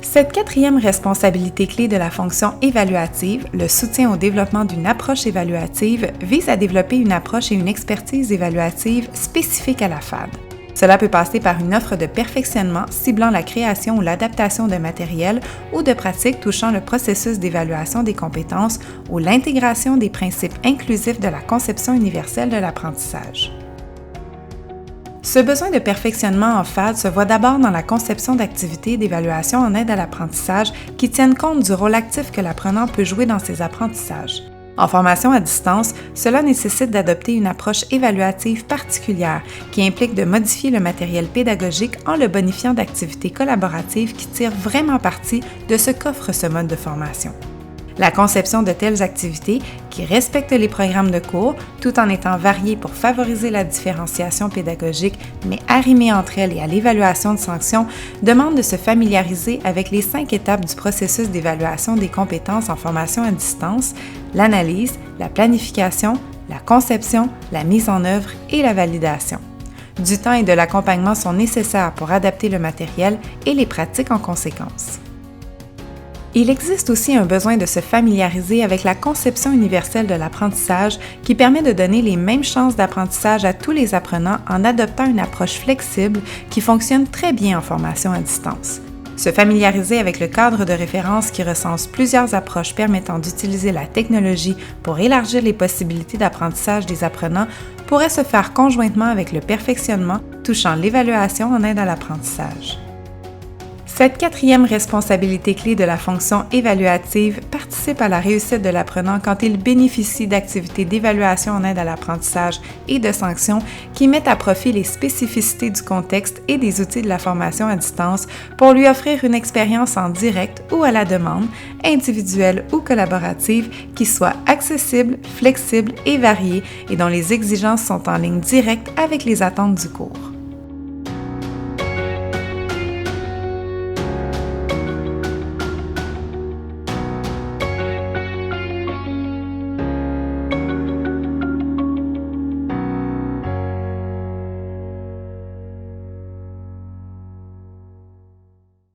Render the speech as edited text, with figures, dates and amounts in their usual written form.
Cette quatrième responsabilité clé de la fonction évaluative, le soutien au développement d'une approche évaluative, vise à développer une approche et une expertise évaluative spécifiques à la FAD. Cela peut passer par une offre de perfectionnement ciblant la création ou l'adaptation de matériel ou de pratiques touchant le processus d'évaluation des compétences ou l'intégration des principes inclusifs de la conception universelle de l'apprentissage. Ce besoin de perfectionnement en FAD se voit d'abord dans la conception d'activités d'évaluation en aide à l'apprentissage qui tiennent compte du rôle actif que l'apprenant peut jouer dans ses apprentissages. En formation à distance, cela nécessite d'adopter une approche évaluative particulière qui implique de modifier le matériel pédagogique en le bonifiant d'activités collaboratives qui tirent vraiment parti de ce qu'offre ce mode de formation. La conception de telles activités, qui respectent les programmes de cours tout en étant variées pour favoriser la différenciation pédagogique, mais arrimées entre elles et à l'évaluation de sanctions, demande de se familiariser avec les 5 étapes du processus d'évaluation des compétences en formation à distance, l'analyse, la planification, la conception, la mise en œuvre et la validation. Du temps et de l'accompagnement sont nécessaires pour adapter le matériel et les pratiques en conséquence. Il existe aussi un besoin de se familiariser avec la conception universelle de l'apprentissage qui permet de donner les mêmes chances d'apprentissage à tous les apprenants en adoptant une approche flexible qui fonctionne très bien en formation à distance. Se familiariser avec le cadre de référence qui recense plusieurs approches permettant d'utiliser la technologie pour élargir les possibilités d'apprentissage des apprenants pourrait se faire conjointement avec le perfectionnement touchant l'évaluation en aide à l'apprentissage. Cette quatrième responsabilité clé de la fonction évaluative participe à la réussite de l'apprenant quand il bénéficie d'activités d'évaluation en aide à l'apprentissage et de sanctions qui mettent à profit les spécificités du contexte et des outils de la formation à distance pour lui offrir une expérience en direct ou à la demande, individuelle ou collaborative, qui soit accessible, flexible et variée et dont les exigences sont en ligne directe avec les attentes du cours.